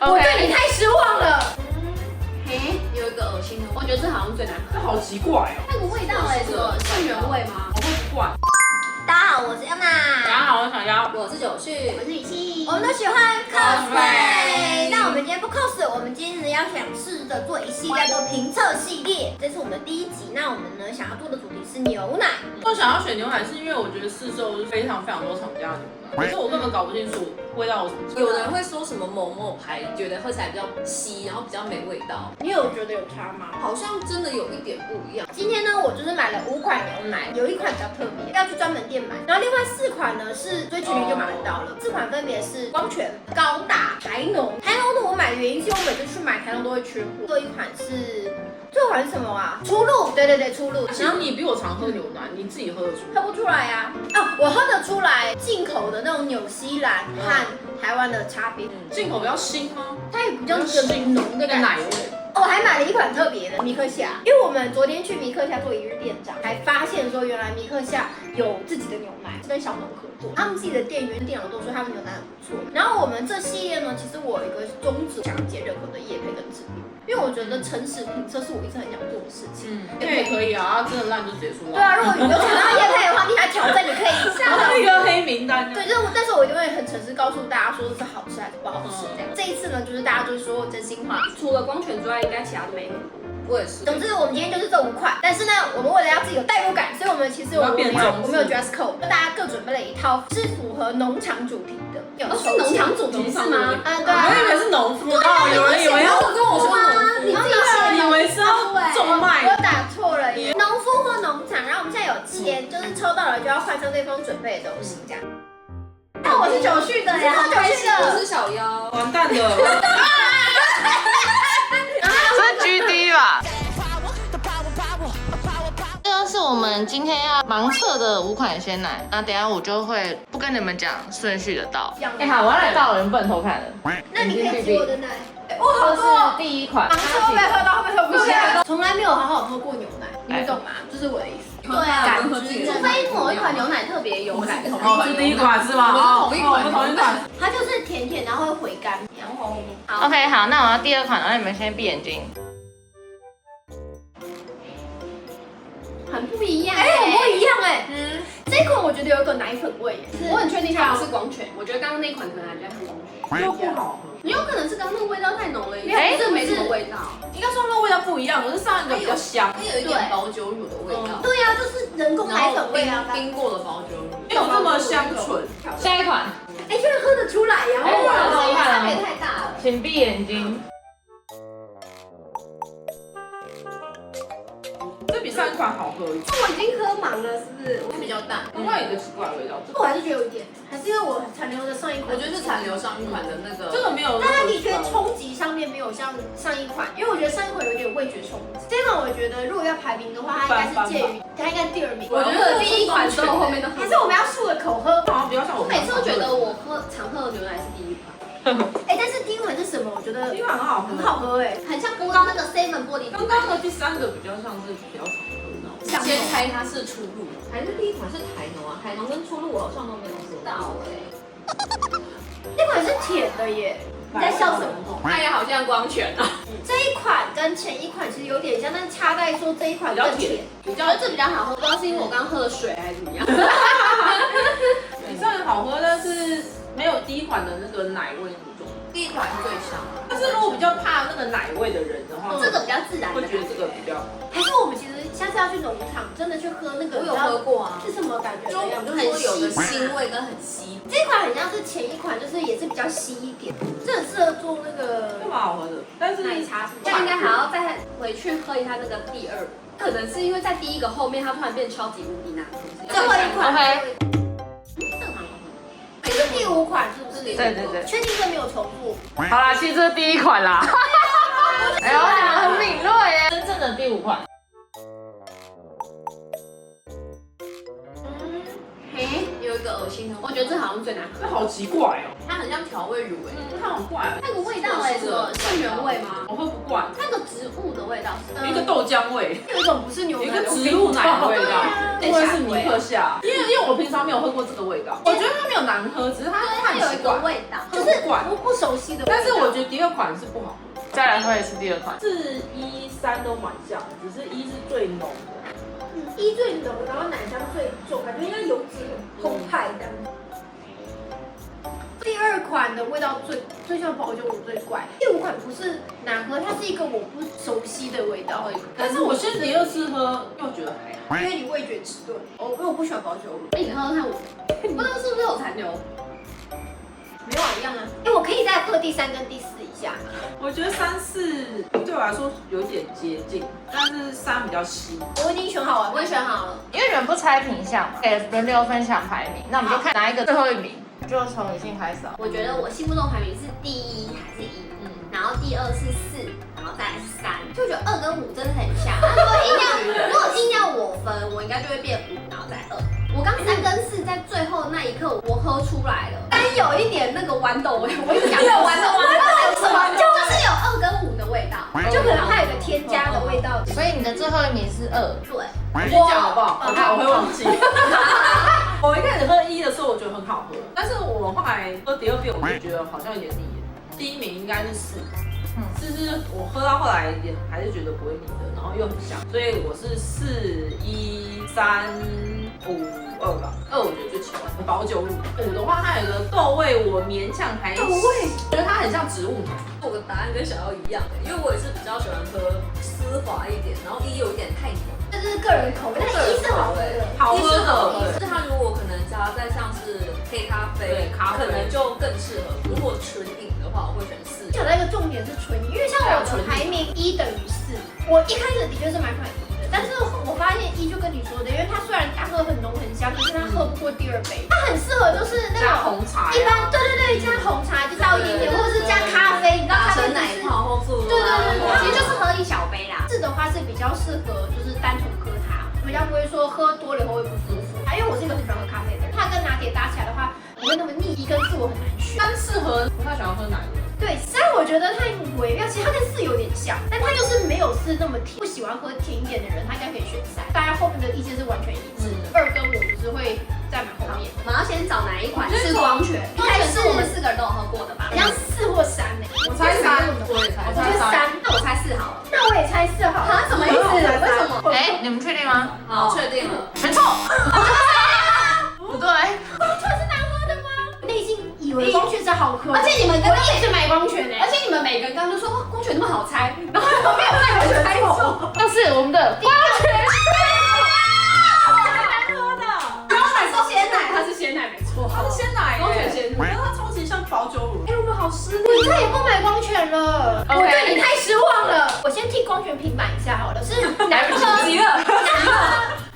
我对你太失望了。有一个恶心的，我觉得这好像最难喝。这好奇怪哦。那个味道什么是原味吗？我会不惯。大家好，我是安娜。大家好，我是小妖。我是九旭，我是雨欣，我们都喜欢 cosplay。那我们今天不 cos，我们今天呢要想试着做一系列叫做评测系列，这是我们的第一集。那我们呢想要做的主题是牛奶。我想要选牛奶，是因为我觉得市售是非常多厂家的牛奶，可是我根本搞不清楚味道有什么差。有人会说什么某某牌，觉得喝起来比较稀，然后比较没味道。你有觉得有差吗？好像真的有一点不一样。今天呢，我就是买了5款牛奶，有一款比较特别，要去专门店买。然后另外4款呢是追群里就买得到了，4款分别是光泉、高大、台农。台农的我买的原因是我每次去买台农都会缺货。这一款是。这款是什么啊？初露，对，初露。其实你比我常喝牛奶，你自己喝得出？喝不出来呀。啊，我喝得出来进口的那种纽西兰和台湾的差别。进口比较新吗？它也比较浓的奶味。我还买了一款特别的米克夏，因为我们昨天去米克夏做一日店长，还发现说原来米克夏有自己的牛奶，是跟小农合作，他们自己的店员店长都说他们牛奶很不错。然后我们这系列呢，其实我有一个宗旨，想接任何的业配跟植入，因为我觉得诚实评测是我一直很想做的事情。业配可以啊，真的烂就直接说烂。对啊，如果有想到业配的话，你还挑战，你可以一下。一个黑名单。对，但是我一定会很诚实告诉大家说这是好吃还是不好吃这样。这一次呢，就是大家就是说真心话，除了光泉之外，应该其他都没喝过。我也是。总之，我们今天就是这5款，但是呢，我们为了要自己有代入感，所以我们其实我们有 dress code，就大家各准备了一套是符合农场主题的。是农场主题是吗？对啊。我以为是农夫。对啊，有人以为要跟我说农夫，你自己写以为是要种麦。我打错了耶，农夫或农场。然后我们现在有签，就是抽到了就要换成对方准备的东西这样。那我是九旭的呀，我是小妖。完蛋了。是 GD 吧？这个是我们今天要盲测的5款鲜奶，那等一下我就会不跟你们讲顺序的倒。好，我要来倒人，不能偷看了。那你可以挤我的奶。哇，好多！第1款。盲测会不会喝到？会不会喝不下？从来没有好好喝过牛奶，你们懂吗？这是我的意思。对啊，感知，除非某一款牛奶特别有感。哦，是第1款是吗？我们同一款。它就是甜甜，然后会回甘。然后 OK， 好，那我要第2款，让你们先闭眼睛。很不一样，很不一样哎。这一款我觉得有一个奶粉味，我很确定它不是光泉，我觉得刚刚那一款可能还比较像光泉，又不好喝。也有可能是刚刚那个味道太浓了，这没什么味道。应该说它味道不一样，可是上一个比较香，它有一点保酒乳的味道。对呀，就是人工奶粉味啊，冰过的保酒乳，没有这么香醇。下一款，居然喝得出来呀！差别太大了。请闭眼睛。这比上一款好喝一点。我已经喝盲了，是不是？它比较淡，另外一个奇怪的味道。我还是觉得有一点，还是因为我残留的上一款。我觉得是残留上一款的那个，这个没有。但它的确冲击上面没有像上一款，因为我觉得上一款有点味觉冲击。这款我觉得如果要排名的话，它应该是介于，它应该第2名。我觉得第1款之后后面都还是我们要漱了口喝。好像比较像我每次都觉得我常喝的牛奶是第1款。但是第1款是什么？我觉得第1款很好喝，很好喝哎，很像刚刚那个 7 玻璃。刚刚的第3个比较像是比较常喝的那种。先猜它是初露，还是第1款是台农啊？台农跟初露我好像都没有喝到那款是甜的耶。你在笑什么？它也好像光泉啊。这一款跟前一款其实有点像，但差在说这一款更甜，这比较好喝，不知道是因为我刚喝了水还是怎么样。比上好喝，但是没有第1款的那个奶味那么重。第1款是最香，但是如果比较怕那个奶味的人的话，这个比较自然，会觉得这个比较。还是我们其实下次要去农场，真的去喝那个。我有喝过啊，是什么感觉？就很有的腥味跟很稀。这款很像是前一款，就是也是比较稀一点，这很适合做那个。蛮好喝的，但是奶茶什么。这样应该还要再回去喝一下那个第2，可能是因为在第1个后面它突然变超级无敌难喝。最后一款。这个蛮好喝。这是第5款是不是？对。确定这没有重复？好啦，其实这是第1款啦。哎呦，你们很敏锐耶！真正的第5款。有一个恶心的，我觉得这好像最难喝。这好奇怪哦，它很像调味乳它好怪。那个味道什么是原味吗？我喝不惯。那个植物的味道有一个豆浆味，有一种不是牛有一奶的个植物奶的味道，对因为是米克夏，因为我平常没有喝过这个味道，我觉得它没有难喝，只是它它有一个味道，就是不熟悉的味道。但是我觉得第二款是不好喝，再来喝一次第二款。是1、3都蛮像，只是1是最浓的。一最浓，然后奶香最重，感觉应该油脂很澎湃的。第二款的味道最像保酒乳最怪，第五款不是难喝，它是一个我不熟悉的味道。但是我现在第二次喝又觉得还好，因为你味觉迟钝，因为我不喜欢保酒乳。你喝喝看我，不知道是不是有残留。没有一样啊。我可以再喝第3跟第4一下。我觉得3、4对我来说有点接近，但是3比较稀。我已经选好了，我也选好了。因为你们不猜品相嘛，可以轮流分享排名，那我们就看哪一个最后一名，就从女性开始。我觉得我心目中排名是第1还是1，然后第2是4，然后再来是3，就觉得2跟5真的很像。如果硬要我分，我应该就会变5，然后再2。我刚3跟4在最后那一刻我喝出来了，但有一点那个豌豆味，我一讲有豌豆有什么，就是有2跟5的味道，就可能它有个添加的味道。所以你的最后一名是2。对。你先讲好不好？我怕我会忘记。我一开始喝1的时候，我觉得很好喝，但是我后来喝第二遍，我就觉得好像有点腻。第1名应该是4，4是我喝到后来也还是觉得不会腻的，然后又很香，所以我是4、1、3、5、2吧。2我觉得最奇怪，保酒乳。5的话，它有个豆味，我勉强还。豆味？觉得它很像植物奶。我的答案跟小妖一样的，因为我也是比较喜欢喝丝滑一点，然后1有一点太浓。这是个人口味，但1是好喝的，好喝的。就是它如果可能加在像是黑咖啡，可能就更适合。如果纯饮的话，我会选4。讲到一个重点是纯饮，因为像我的排名1等于4，我一开始的确是蛮喜欢1的，但是我发现1就跟你说的，因为它虽然它喝很浓很香，可是它喝不过第2杯，它很适合就是那加种红茶，一般对加红茶就倒一点点，或者是加咖啡，你知道咖啡奶泡或醋，对，其实就是喝一小杯啦。4的话是比较适合就是单纯喝它，比较不会说喝多了以后会不舒服。因为我是一个很喜欢喝咖啡的人，它跟拿铁搭起来的话不会那么腻。1跟4我很难选3适合不太喜欢喝奶的。对，3我觉得它很微妙，其实它跟4有点像，但它就是没有4那么甜。不喜欢喝甜一点的人，他应该可以选3。大家后面的意见是完全一致的。2跟5就是会在蛮后面。我们要先找哪一款是光泉，光泉是我们4个人都有喝过的吧？像4或3呢？我猜3，我也猜我觉得3，那我猜4好了。那我也猜4好了。什么意思？为什么？哎，你们确定吗？好，确定了。全错。不对。光泉是难喝的吗？内心以为光泉是好喝，而且你们刚刚一直买光泉而且你们每个人刚刚都说光泉那么好猜，然后我没有再回去猜错。就是我们的光泉。鲜奶，它是鲜奶没错，它是鲜奶，光泉鲜奶，我觉得它超级像保酒乳。我们好失礼，我再也不买光泉了。我对你太失望了。我先替光泉平反一下好了，是难喝极了，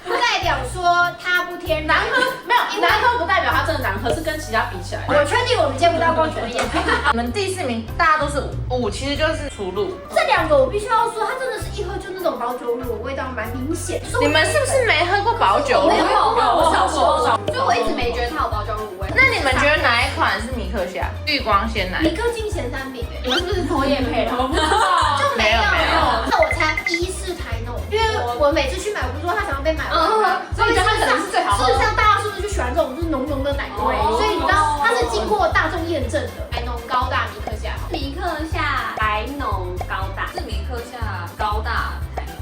不代表说它不天然，没有难喝不代表它真的难喝，是跟其他比起来。我确定我们见不到光泉的颜配。我们第4名大家都是5，其实就是出路。这2个我必须要说，它真的是一喝就那种保酒乳，味道蛮明显。你们是不是没喝过保酒乳？没有，我少说，就我一直没觉得它有保酒乳味。那你们觉得哪一款是米克夏绿光鲜奶？米克金前3名哎，你们是不是偷业配了？我不知道，就没有。没有那我猜1是台农，因为我每次去买，我不是说它常常被买完吗？所以它可能是最好喝。事实上，大家是不是就喜欢这种就是浓浓的奶味？所以你知道它是经过大众验证的，台农高大米克夏。米克夏台农高大是米克夏高大台农。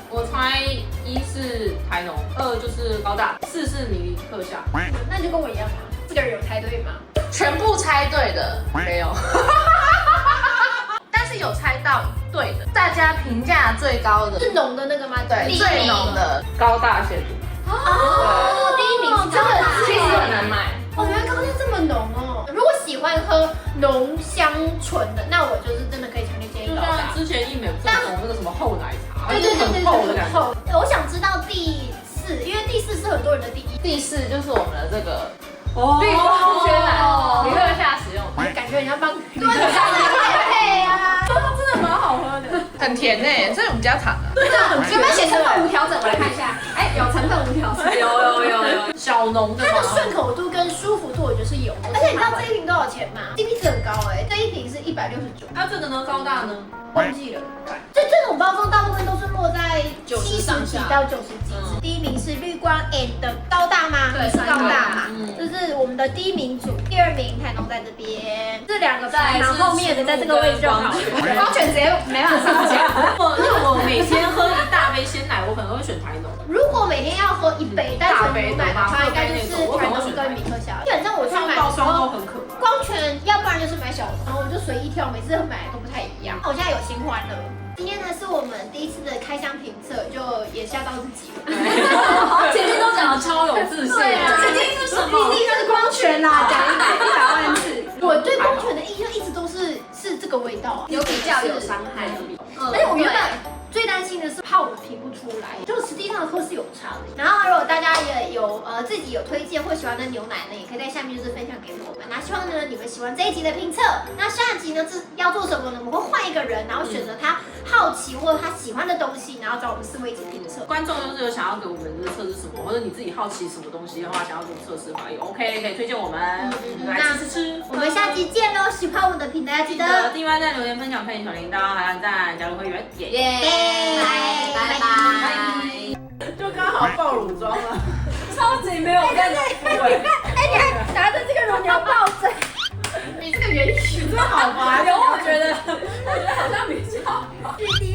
我猜1是台农，2就是高大，4是米克夏。那就跟我一样嘛。4个人有猜对吗？全部猜对的没有，但是有猜到对的。大家评价最高的是浓的那个吗？对，最浓的高大鲜乳。哦，第1名是真的，其实很难买。哦，原来高大这么浓哦。如果喜欢喝浓香醇的，那我就是真的可以强烈建议就高大。像之前一美不是有那个什么厚奶茶，对，很厚的感觉。厚。我想知道第4，因为第4是很多人的第1。第4就是我们的这个绿光鲜奶，米克夏使用，感觉人家帮米克夏配啊。它真的蛮好喝的，很甜诶，这种比较糖啊。有没有写成分无调整？我来看一下。哎，有成分无调整。有小浓的吗？它的顺口度跟舒服度我觉得是有的。而且你知道这一瓶多少钱吗？CP 值很高哎，这一瓶是169。那这个呢？高大呢？忘记了，这真的种包装大部分都是落在90 70几到90几。第一名是绿光 and 高大吗？对是高大嘛？嗯这是我们的第一名组，第二名台农在这边，这两个再来是排行后面的在这个位置就好了。光泉直接没办法上架。如果我每天喝一大杯鲜奶，我可能会选台农。如果每天要喝一杯单纯牛奶的话，应该就是台农跟米克夏。基本上我去买的时候，很可爱。光泉要不然就是买小的，然后我就随意挑，每次买都不太一样。我现在有新欢了。今天呢是我们第一次的开箱评测，就也吓到自己了。前面都讲的超有自信，对啊，这件是什么？毕竟是光泉啦，讲100万次。我对光泉的印象一直都是这个味道，有比较有伤害。而且我原本最担心的是怕我评不出来，就实际上喝是有差的。然后如果大家也有自己有推荐或喜欢的牛奶呢，也可以在下面就是分享给我们。那希望呢你们喜欢这一集的评测。那下集呢要做什么呢？我们会换一个人，然后选择他好奇或者他喜欢的东西，然后找我们4位一起评测。观众就是有想要给我们就是测试什么，或者你自己好奇什么东西的话，想要做测试的话也 OK， 可以推荐我们来吃。我们下集见喽！喜欢我们的频道要记得订阅、按赞、留言、分享、开启小铃铛，还按赞、加入会员，拜拜。就刚好爆乳妆了，超级没有在哪。哎，你还拿着这个乳牛抱枕，你这个原型真好玩。有，我觉得好像比较好。弟弟